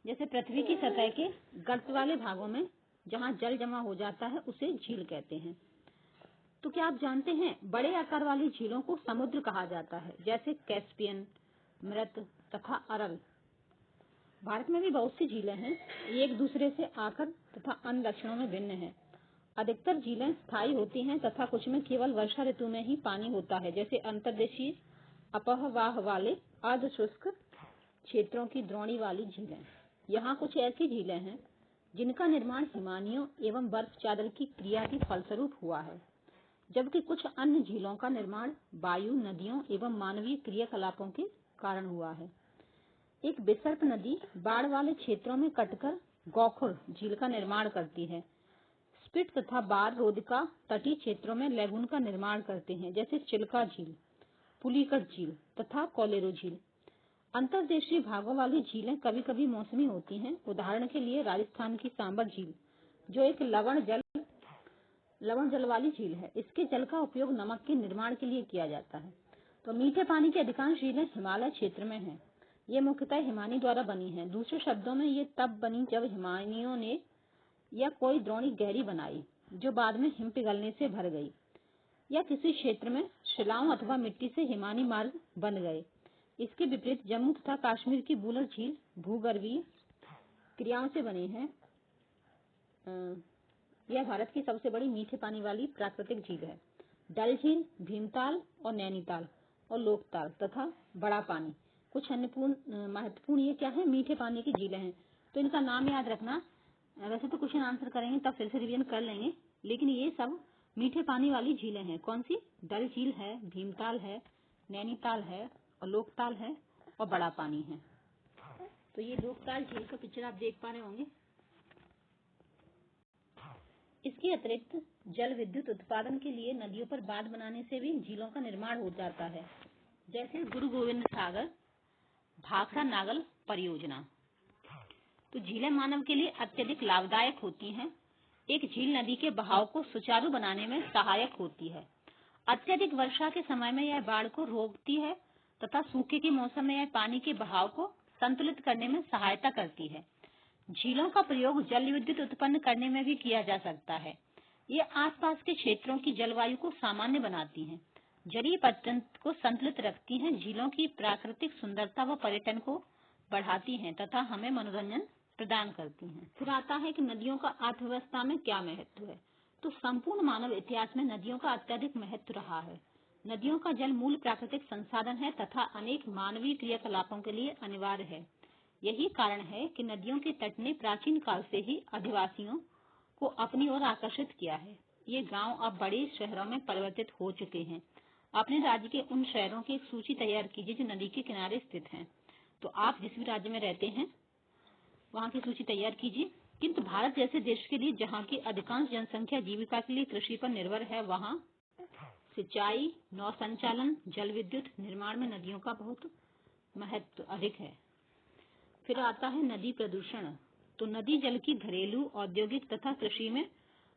जैसे पृथ्वी की सतह के गर्त वाले भागों में जहां जल जमा हो जाता है उसे झील कहते हैं। तो क्या आप जानते हैं बड़े आकार वाली झीलों को समुद्र कहा जाता है, जैसे कैस्पियन, मृत तथा अरल। भारत में भी बहुत सी झीलें हैं, ये एक दूसरे से आकार तथा अन्य लक्षणों में भिन्न हैं। अधिकतर झीलें स्थायी होती हैं तथा कुछ में केवल वर्षा ऋतु में ही पानी होता है, जैसे अंतर्देशीय अपवाह वाले अर्ध शुष्क क्षेत्रों की द्रोणी वाली झीलें। यहाँ कुछ ऐसी झीलें हैं जिनका निर्माण हिमानियों एवं बर्फ चादर की क्रिया के फलस्वरूप हुआ है, जबकि कुछ अन्य झीलों का निर्माण वायु, नदियों एवं मानवीय क्रियाकलापों के कारण हुआ है। एक विसर्प नदी बाढ़ वाले क्षेत्रों में कटकर गौखुर झील का निर्माण करती है, स्पिट तथा बार रोदिका तटीय क्षेत्रों में लैगून का निर्माण करते हैं, जैसे चिल्का झील, पुलिकट झील तथा कोलेरो झील। अंतर्देशीय भागों वाली झीलें कभी कभी मौसमी होती हैं। उदाहरण के लिए राजस्थान की सांबर झील, जो एक लवण जल वाली झील है। इसके जल का उपयोग नमक के निर्माण के लिए किया जाता है। तो मीठे पानी की अधिकांश झीलें हिमालय क्षेत्र में हैं। ये मुख्यतः हिमानी द्वारा बनी हैं। दूसरे शब्दों में ये तब बनी जब हिमानियों ने या कोई द्रोणी गहरी बनाई, जो बाद में हिम पिघलने से भर गई, या किसी क्षेत्र में शिलाओं अथवा मिट्टी से हिमानी मार्ग बन गए। इसके विपरीत जम्मू तथा कश्मीर की बूलर झील भूगर्भीय क्रियाओं से बने हैं। यह भारत की सबसे बड़ी मीठे पानी वाली प्राकृतिक झील है। डल झील, भीमताल और नैनीताल और लोकताल तथा बड़ा पानी कुछ अन्य महत्वपूर्ण ये क्या है, मीठे पानी की झीलें हैं। तो इनका नाम याद रखना। वैसे तो क्वेश्चन आंसर करेंगे तब फिर से रिवीजन कर लेंगे, लेकिन ये सब मीठे पानी वाली झीलें हैं। कौन सी? डल झील है, भीमताल है, नैनीताल है और लोकताल है और बड़ा पानी है। तो ये लोकताल झील का पिक्चर आप देख पा रहे होंगे। इसके अतिरिक्त जल विद्युत उत्पादन के लिए नदियों पर बांध बनाने से भी झीलों का निर्माण हो जाता है, जैसे गुरु गोविंद सागर भाखड़ा नागल परियोजना। तो झीलें मानव के लिए अत्यधिक लाभदायक होती हैं। एक झील नदी के बहाव को सुचारू बनाने में सहायक होती है। अत्यधिक वर्षा के समय में यह बाढ़ को रोकती है तथा सूखे के मौसम में यह पानी के बहाव को संतुलित करने में सहायता करती है। झीलों का प्रयोग जल विद्युत उत्पन्न करने में भी किया जा सकता है। ये आसपास के क्षेत्रों की जलवायु को सामान्य बनाती हैं, जलीय पर्यटन को संतुलित रखती हैं, झीलों की प्राकृतिक सुंदरता व पर्यटन को बढ़ाती हैं तथा हमें मनोरंजन प्रदान करती हैं। फिर आता है कि नदियों का अर्थव्यवस्था में क्या महत्व है। तो संपूर्ण मानव इतिहास में नदियों का अत्यधिक महत्व रहा है। नदियों का जल मूल प्राकृतिक संसाधन है तथा अनेक मानवीय क्रियाकलापों के लिए अनिवार्य है। यही कारण है कि नदियों के तट ने प्राचीन काल से ही अधिवासियों को अपनी ओर आकर्षित किया है। ये गांव अब बड़े शहरों में परिवर्तित हो चुके हैं। अपने राज्य के उन शहरों की एक सूची तैयार कीजिए जो नदी के किनारे स्थित हैं। तो आप जिस भी राज्य में रहते हैं वहाँ की सूची तैयार कीजिए। किंतु भारत जैसे देश के लिए, जहाँ की अधिकांश जनसंख्या जीविका के लिए कृषि पर निर्भर है, वहाँ सिंचाई, नौ संचालन, जल विद्युत निर्माण में नदियों का बहुत महत्व अधिक है। फिर आता है नदी प्रदूषण। तो नदी जल की घरेलू, औद्योगिक तथा कृषि में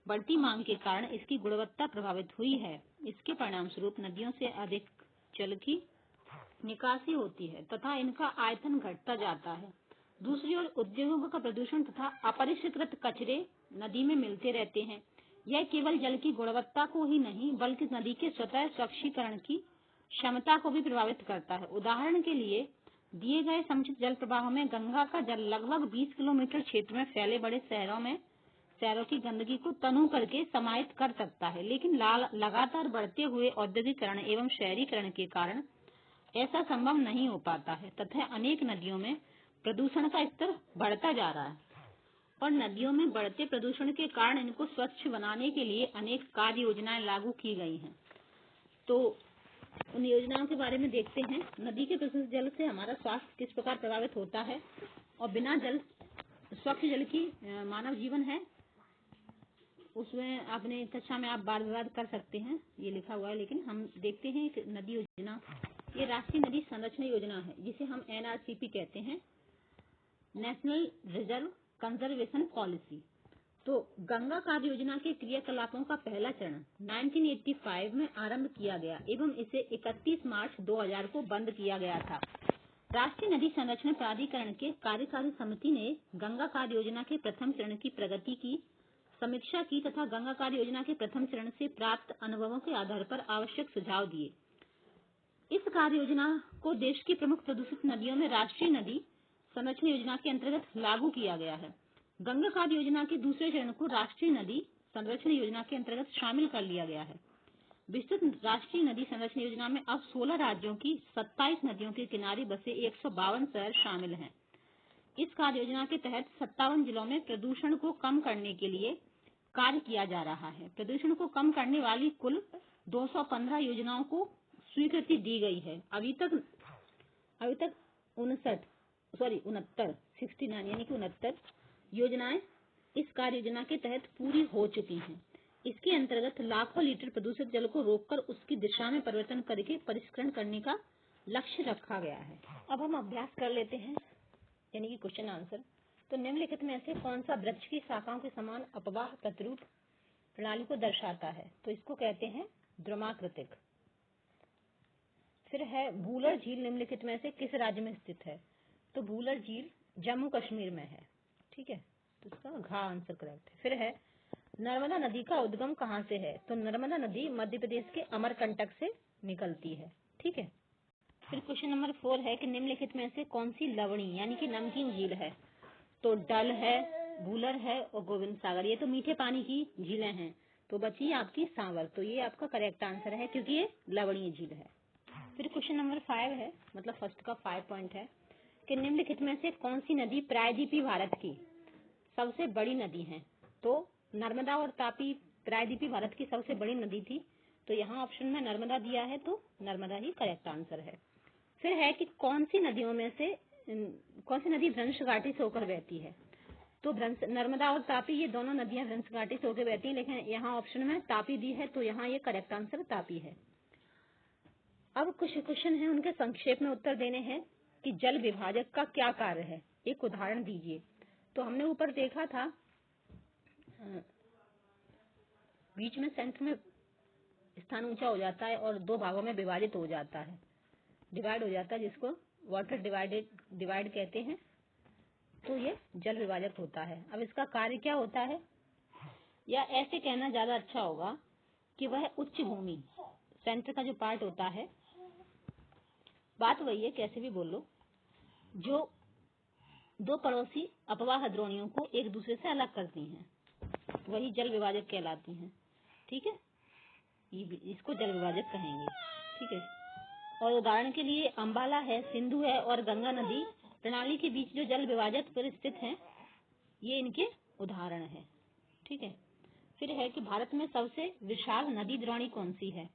बढ़ती मांग के कारण इसकी गुणवत्ता प्रभावित हुई है। इसके परिणाम स्वरूप नदियों से अधिक जल की निकासी होती है तथा इनका आयतन घटता जाता है। दूसरी ओर उद्योगों का प्रदूषण तथा अपरिष्कृत कचरे नदी में मिलते रहते हैं। यह केवल जल की गुणवत्ता को ही नहीं बल्कि नदी के स्वतः स्वच्छीकरण की क्षमता को भी प्रभावित करता है। उदाहरण के लिए दिए गए समुचित जल प्रवाह में गंगा का जल लगभग 20 किलोमीटर क्षेत्र में फैले बड़े शहरों की गंदगी को तनु करके समाहित कर सकता है, लेकिन लगातार बढ़ते हुए औद्योगिकरण एवं शहरीकरण के कारण ऐसा संभव नहीं हो पाता है तथा अनेक नदियों में प्रदूषण का स्तर बढ़ता जा रहा है और नदियों में बढ़ते प्रदूषण के कारण इनको स्वच्छ बनाने के लिए अनेक कार्य योजनाएं लागू की गई हैं। तो उन योजनाओं के बारे में देखते हैं। नदी के प्रदूषित जल से हमारा स्वास्थ्य किस प्रकार प्रभावित होता है और बिना स्वच्छ जल की मानव जीवन है, उसमें अपने कक्षा में आप वाद विवाद कर सकते हैं, ये लिखा हुआ है। लेकिन हम देखते हैं कि नदी योजना, ये राष्ट्रीय नदी संरक्षण योजना है, जिसे हम NRCP कहते हैं, नेशनल रिजर्व कंजर्वेशन पॉलिसी। तो गंगा कार्य योजना के क्रियाकलापों का पहला चरण 1985 में आरंभ किया गया एवं इसे 31 मार्च 2000 को बंद किया गया था। राष्ट्रीय नदी संरक्षण प्राधिकरण के कार्यकारी समिति ने गंगा कार्य योजना के प्रथम चरण की प्रगति की समीक्षा की तथा गंगा कार्य योजना के प्रथम चरण से प्राप्त अनुभवों के आधार पर आवश्यक सुझाव दिए। इस कार्य योजना को देश की प्रमुख प्रदूषित नदियों में राष्ट्रीय नदी संरक्षण योजना के अंतर्गत लागू किया गया है। गंगा कार्य योजना के दूसरे चरण को राष्ट्रीय नदी संरक्षण योजना के अंतर्गत शामिल कर लिया गया है। विस्तृत राष्ट्रीय नदी संरक्षण योजना में अब 16 राज्यों की 27 नदियों के किनारे बसे 152 शहर शामिल हैं। इस कार्य योजना के तहत 57 जिलों में प्रदूषण को कम करने के लिए कार्य किया जा रहा है। प्रदूषण को कम करने वाली कुल 215 योजनाओं को स्वीकृति दी गई है। अभी तक 69 यानी कि 69 योजनाएं इस कार्य योजना के तहत पूरी हो चुकी हैं। इसके अंतर्गत लाखों लीटर प्रदूषित जल को रोककर उसकी दिशा में परिवर्तन करके परिष्करण करने का लक्ष्य रखा गया है। अब हम अभ्यास कर लेते हैं, यानी कि क्वेश्चन आंसर। तो निम्नलिखित में से कौन सा वृक्ष की शाखाओं के समान अपवाह प्रतिरूप प्रणाली को दर्शाता है? तो इसको कहते हैं द्रुमाकृतिक। फिर है भूलर झील निम्नलिखित में से किस राज्य में स्थित है? तो भूलर झील जम्मू कश्मीर में है। ठीक है, तो इसका घ आंसर करेक्ट है। फिर है नर्मदा नदी का उद्गम कहाँ से है? तो नर्मदा नदी मध्य प्रदेश के अमरकंटक से निकलती है। ठीक है। फिर क्वेश्चन नंबर 4 है कि निम्नलिखित में से कौन सी लवणी यानी कि नमकीन झील है? तो डल है, भूलर है और गोविंद सागर। ये तो मीठे पानी की झीलें हैं। तो बची आपकी सांवर। तो ये आपका करेक्ट आंसर है क्योंकि ये लवणीय झील है। फिर क्वेश्चन नंबर 5 है, मतलब फर्स्ट का 5 पॉइंट है कि निम्नलिखित में से कौन सी नदी प्रायद्वीपीय भारत की सबसे बड़ी नदी है? तो नर्मदा और तापी प्रायद्वीपीय भारत की सबसे बड़ी नदी थी। तो यहाँ ऑप्शन में नर्मदा दिया है, तो नर्मदा ही करेक्ट आंसर है। फिर है कि कौन सी नदी भ्रंश घाटी से होकर बहती है? तो नर्मदा और तापी ये दोनों नदियां भ्रंश घाटी से होकर बहती हैं, लेकिन यहाँ ऑप्शन में तापी दी है, तो यहाँ ये करेक्ट आंसर तापी है। अब कुछ क्वेश्चन है, उनके संक्षेप में उत्तर देने हैं कि जल विभाजक का क्या कार्य है, एक उदाहरण दीजिए। तो हमने ऊपर देखा था बीच में सेंटर में स्थान ऊंचा हो जाता है और दो भागों में विभाजित हो जाता है, डिवाइड हो जाता है, जिसको वाटर डिवाइड कहते हैं। तो ये जल विभाजक होता है। अब इसका कार्य क्या होता है, या ऐसे कहना ज्यादा अच्छा होगा कि वह उच्च भूमि सेंटर का जो पार्ट होता है, बात वही है, कैसे भी बोल लो, जो दो पड़ोसी अपवाह द्रोणियों को एक दूसरे से अलग करती हैं, वही जल विभाजक कहलाती हैं। ठीक है, इसको जल विभाजक कहेंगे। ठीक है, और उदाहरण के लिए अंबाला है, सिंधु है और गंगा नदी प्रणाली के बीच जो जल विभाजक पर स्थित हैं, ये इनके उदाहरण है। ठीक है। फिर है कि भारत में सबसे विशाल नदी द्रोणी कौन सी है?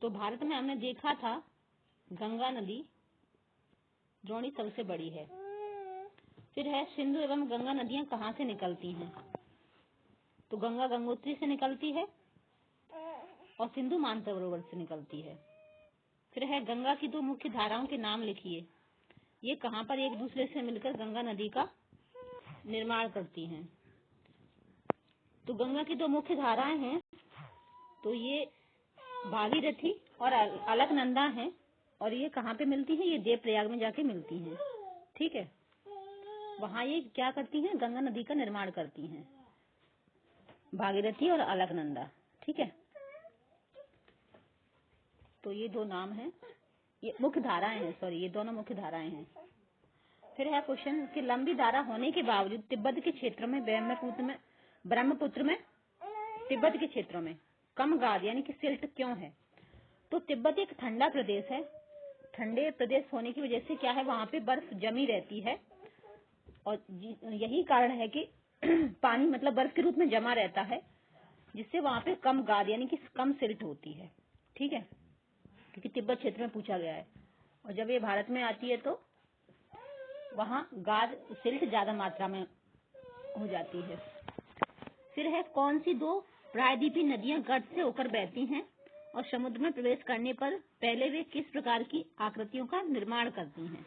तो भारत में हमने देखा था गंगा नदी द्रोणी सबसे बड़ी है। फिर है सिंधु एवं गंगा नदियां कहाँ से निकलती हैं? तो गंगा गंगोत्री से निकलती है और सिंधु मानसरोवर से निकलती है। फिर है गंगा की दो मुख्य धाराओं के नाम लिखिए, ये कहाँ पर एक दूसरे से मिलकर गंगा नदी का निर्माण करती हैं? तो गंगा की दो मुख्य धाराएं हैं, तो ये भागीरथी और अलकनंदा हैं, और ये कहाँ पे मिलती हैं? ये देवप्रयाग में जाके मिलती हैं। ठीक है, वहाँ ये क्या करती हैं? गंगा नदी का निर्माण करती हैं, भागीरथी और अलकनंदा। ठीक है, तो ये दो नाम हैं, ये मुख्य धाराएं हैं, सॉरी, ये दोनों मुख्य धाराएं हैं। फिर है क्वेश्चन कि लंबी धारा होने के बावजूद तिब्बत के क्षेत्र में ब्रह्मपुत्र में तिब्बत के क्षेत्रों में कम गाद यानी कि सिल्ट क्यों है? तो तिब्बत एक ठंडा प्रदेश है, ठंडे प्रदेश होने की वजह से क्या है, वहाँ पे बर्फ जमी रहती है, और यही कारण है कि पानी मतलब बर्फ के रूप में जमा रहता है, जिससे वहाँ पे कम गाद यानी कि कम सिल्ट होती है। ठीक है, क्योंकि तिब्बत क्षेत्र में पूछा गया है, और जब ये भारत में आती है तो वहाँ गाद सिल्ट ज्यादा मात्रा में हो जाती है। फिर है कौन सी दो प्रायद्वीपीय नदियां गर्त से होकर बहती हैं और समुद्र में प्रवेश करने पर पहले वे किस प्रकार की आकृतियों का निर्माण करती हैं?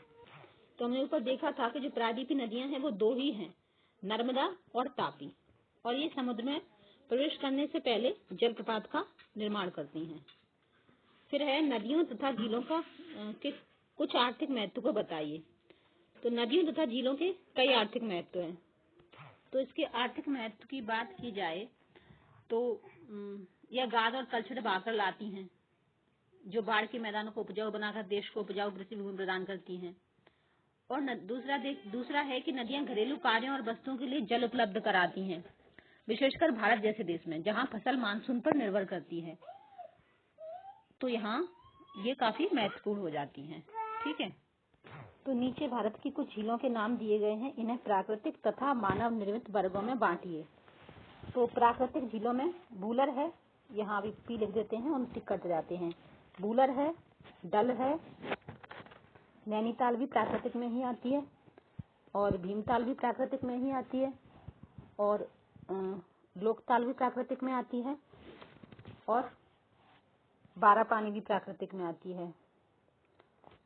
तो हमने ऊपर देखा था कि जो प्रायद्वीपीय नदियां हैं वो दो ही हैं, नर्मदा और तापी, और ये समुद्र में प्रवेश करने से पहले जलप्रपात का निर्माण करती हैं। फिर है नदियों तथा झीलों के कुछ आर्थिक महत्व को बताइए। तो नदियों तथा झीलों के कई आर्थिक महत्व हैं। तो इसके आर्थिक महत्व की बात की जाए तो यह गाद और तलछट बहाकर लाती हैं, जो बाढ़ के मैदानों को उपजाऊ बनाकर देश को उपजाऊ कृषि भूमि प्रदान करती हैं। और दूसरा है कि नदियां घरेलू कार्यों और वस्तुओं के लिए जल उपलब्ध कराती हैं, विशेषकर भारत जैसे देश में जहां फसल मानसून पर निर्भर करती है, तो यहाँ ये काफी महत्वपूर्ण हो जाती हैं। ठीक है, तो नीचे भारत की कुछ झीलों के नाम दिए गए हैं, इन्हें प्राकृतिक तथा मानव निर्मित वर्गों में बांटिए। तो प्राकृतिक झीलों में बूलर है, यहाँ भी पी लिख देते हैं, उन टिक कट जाते हैं। बूलर है, डल है, नैनीताल भी प्राकृतिक में ही आती है, और भीमताल भी प्राकृतिक में ही आती है, और लोकताल भी प्राकृतिक में आती है और बारापानी भी प्राकृतिक में आती है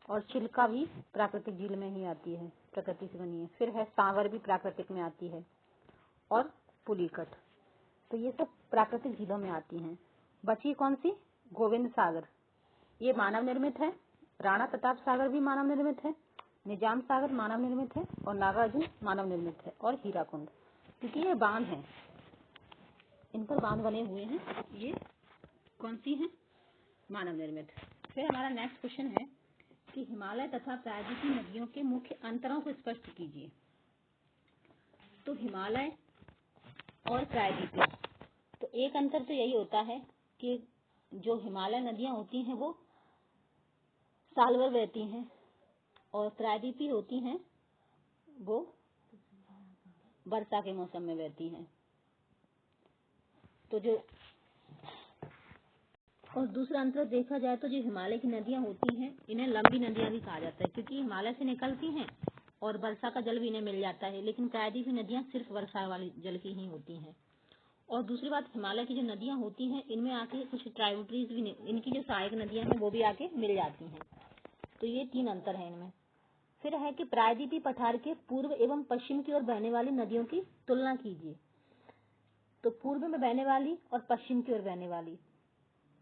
और चिल्का भी प्राकृतिक झील में ही आती है, प्रकृति से बनी है। फिर है सांवर भी प्राकृतिक में आती है और पुलिकट, तो ये सब प्राकृतिक झीलों में आती हैं। बची कौन सी? गोविंद सागर, ये मानव निर्मित है। राणा प्रताप सागर भी मानव निर्मित है, निजाम सागर मानव निर्मित है और नागार्जुन मानव निर्मित है। और हीराकुंड, क्योंकि ये बांध हैं, इन पर बांध बने हुए हैं, ये कौन सी हैं? मानव निर्मित। फिर हमारा नेक्स्ट क्वेश्चन है कि हिमालय तथा प्रायद्वीपीय नदियों के मुख्य अंतरों को स्पष्ट कीजिए। तो हिमालय और प्रायद्वीपीय, तो एक अंतर तो यही होता है कि जो हिमालय नदियां होती हैं वो साल भर बहती हैं और प्रायद्वीपीय होती हैं वो वर्षा के मौसम में बहती हैं। तो जो और दूसरा अंतर देखा जाए तो जो हिमालय की नदियां होती हैं इन्हें लंबी नदियां भी कहा जाता है, क्योंकि हिमालय से निकलती हैं और वर्षा का जल भी इन्हें मिल जाता है। लेकिन प्रायद्वीपीय नदियां सिर्फ वर्षा वाली जल की ही होती हैं। और दूसरी बात, हिमालय की जो नदियां होती हैं इनमें आके कुछ ट्राइब्यूटरीज भी, इनकी जो सहायक नदियां हैं वो भी आके मिल जाती हैं। तो ये 3 अंतर है इनमें। फिर है कि प्रायद्वीपीय पठार के पूर्व एवं पश्चिम की ओर बहने वाली नदियों की तुलना कीजिए। तो पूर्व में बहने वाली और पश्चिम की ओर बहने वाली,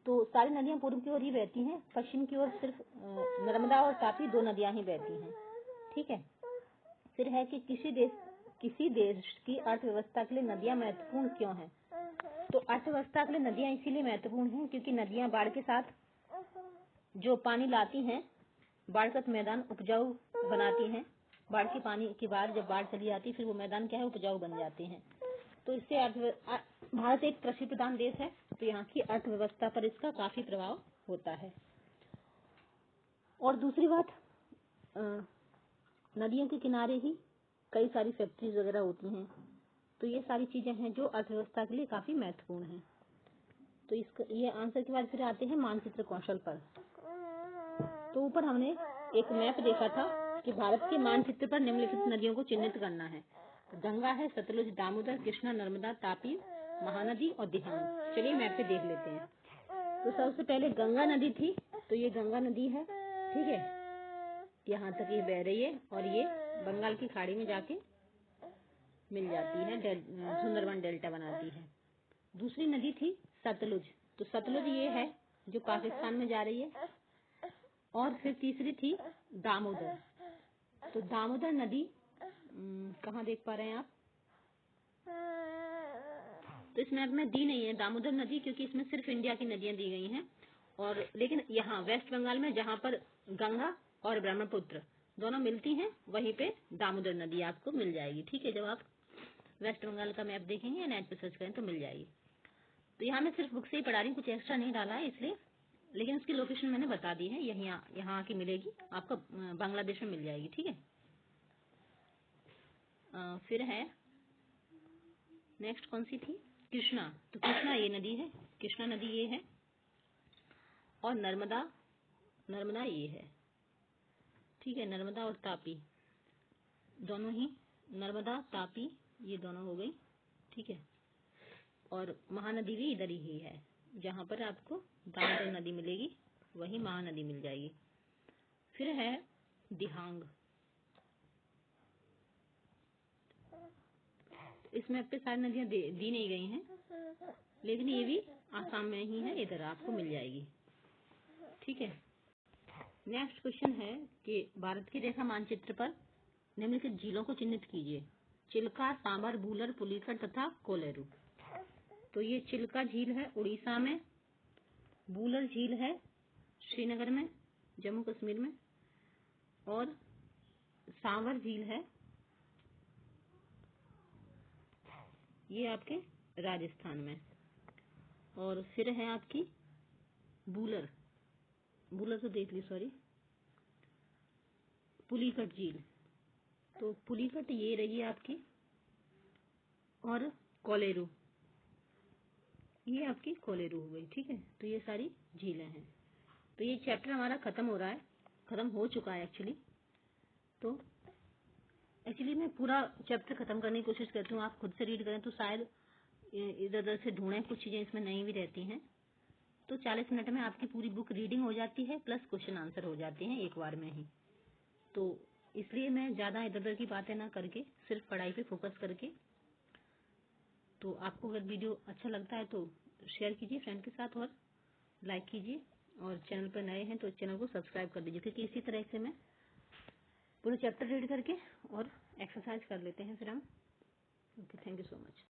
तो सारी नदियां पूर्व की ओर ही बहती हैं, पश्चिम की ओर सिर्फ नर्मदा और तापी 2 नदियां ही बहती हैं। ठीक है। फिर है कि किसी देश की अर्थव्यवस्था के लिए नदियां महत्वपूर्ण क्यों हैं? तो अर्थव्यवस्था के लिए नदियां इसीलिए महत्वपूर्ण हैं क्योंकि नदियां बाढ़ के साथ जो पानी लाती हैं, बाढ़ का मैदान उपजाऊ बनाती हैं। बाढ़ के पानी के बाद जब बाढ़ चली जाती है फिर वो मैदान क्या है, उपजाऊ बन जाते हैं। तो इससे भारत एक कृषि प्रधान देश है, तो यहाँ की अर्थव्यवस्था पर इसका काफी प्रभाव होता है। और दूसरी बात, नदियों के किनारे ही कई सारी फैक्ट्रीज वगैरह होती हैं, तो ये सारी चीजें हैं जो अर्थव्यवस्था के लिए काफी महत्वपूर्ण हैं। तो ये आंसर के बाद फिर आते हैं मानचित्र कौशल पर। तो ऊपर हमने एक मैप देखा था कि भारत के मानचित्र पर निम्नलिखित नदियों को चिन्हित करना है। गंगा है, सतलुज, दामोदर, कृष्णा, नर्मदा, तापी, महानदी और दिहांग। चलिए मैप पे देख लेते हैं। तो सबसे पहले गंगा नदी थी, तो ये गंगा नदी है, ठीक है, यहाँ तक ये बह रही है और ये बंगाल की खाड़ी में जाके मिल जाती है, सुंदरबन डेल्टा बनाती है। दूसरी नदी थी सतलुज, तो सतलुज ये है जो पाकिस्तान में जा रही है। और फिर तीसरी थी दामोदर, तो दामोदर नदी कहाँ देख पा रहे हैं आप? तो इस मैप में दी नहीं है दामोदर नदी, क्योंकि इसमें सिर्फ इंडिया की नदियां दी गई हैं। और लेकिन यहाँ वेस्ट बंगाल में जहाँ पर गंगा और ब्रह्मपुत्र दोनों मिलती हैं वहीं पे दामोदर नदी आपको मिल जाएगी। ठीक है, जब आप वेस्ट बंगाल का मैप देखेंगे या नेट पे सर्च करें तो मिल जाएगी। तो यहाँ मैं सिर्फ बुक से ही पढ़ा रही हूँ, कुछ एक्स्ट्रा नहीं डाला है इसलिए, लेकिन उसकी लोकेशन मैंने बता दी है, यहाँ की मिलेगी आपको, बांग्लादेश में मिल जाएगी। ठीक है। फिर है नेक्स्ट कौन सी थी? कृष्णा, तो कृष्णा ये नदी है, कृष्णा नदी ये है। और नर्मदा ये है। ठीक है, नर्मदा और तापी दोनों ही, नर्मदा तापी ये दोनों हो गई। ठीक है। और महानदी भी इधर ही है, जहाँ पर आपको दामोदर नदी मिलेगी वही महानदी मिल जाएगी। फिर है दिहांग, इस मैप पे सारी नदियां दी नहीं गई हैं, लेकिन ये भी आसाम में ही है, इधर आपको मिल जाएगी। ठीक है। नेक्स्ट क्वेश्चन है कि भारत की रेखा मानचित्र पर निम्नलिखित झीलों को चिन्हित कीजिए। चिल्का, सांबर, बूलर, पुलिकट तथा कोलेरू। तो ये चिल्का झील है उड़ीसा में, बूलर झील है श्रीनगर में, जम्मू कश्मीर में, और सांवर झील है ये आपके राजस्थान में। और फिर है आपकी बूलर तो देख ली, सॉरी, पुलिकट झील, तो पुलिकट ये रही आपकी, और कोलेरू ये आपकी कोलेरू हो गई। ठीक है, तो ये सारी झीलें हैं। तो ये चैप्टर हमारा खत्म हो चुका है एक्चुअली। तो एक्चुअली मैं पूरा चैप्टर खत्म करने की कोशिश करती हूँ, आप खुद से रीड करें तो शायद इधर उधर से ढूंढें, कुछ चीज़ें इसमें नई भी रहती हैं। तो 40 मिनट में आपकी पूरी बुक रीडिंग हो जाती है, प्लस क्वेश्चन आंसर हो जाते हैं एक बार में ही। तो इसलिए मैं ज़्यादा इधर उधर की बातें ना करके सिर्फ पढ़ाई पे फोकस करके। तो आपको अगर वीडियो अच्छा लगता है तो शेयर कीजिए फ्रेंड के साथ और लाइक कीजिए, और चैनल पर नए हैं तो चैनल को सब्सक्राइब कर दीजिए, क्योंकि इसी तरह से मैं पूरे चैप्टर रीड करके और एक्सरसाइज कर लेते हैं फिर हम। Okay, thank you so much.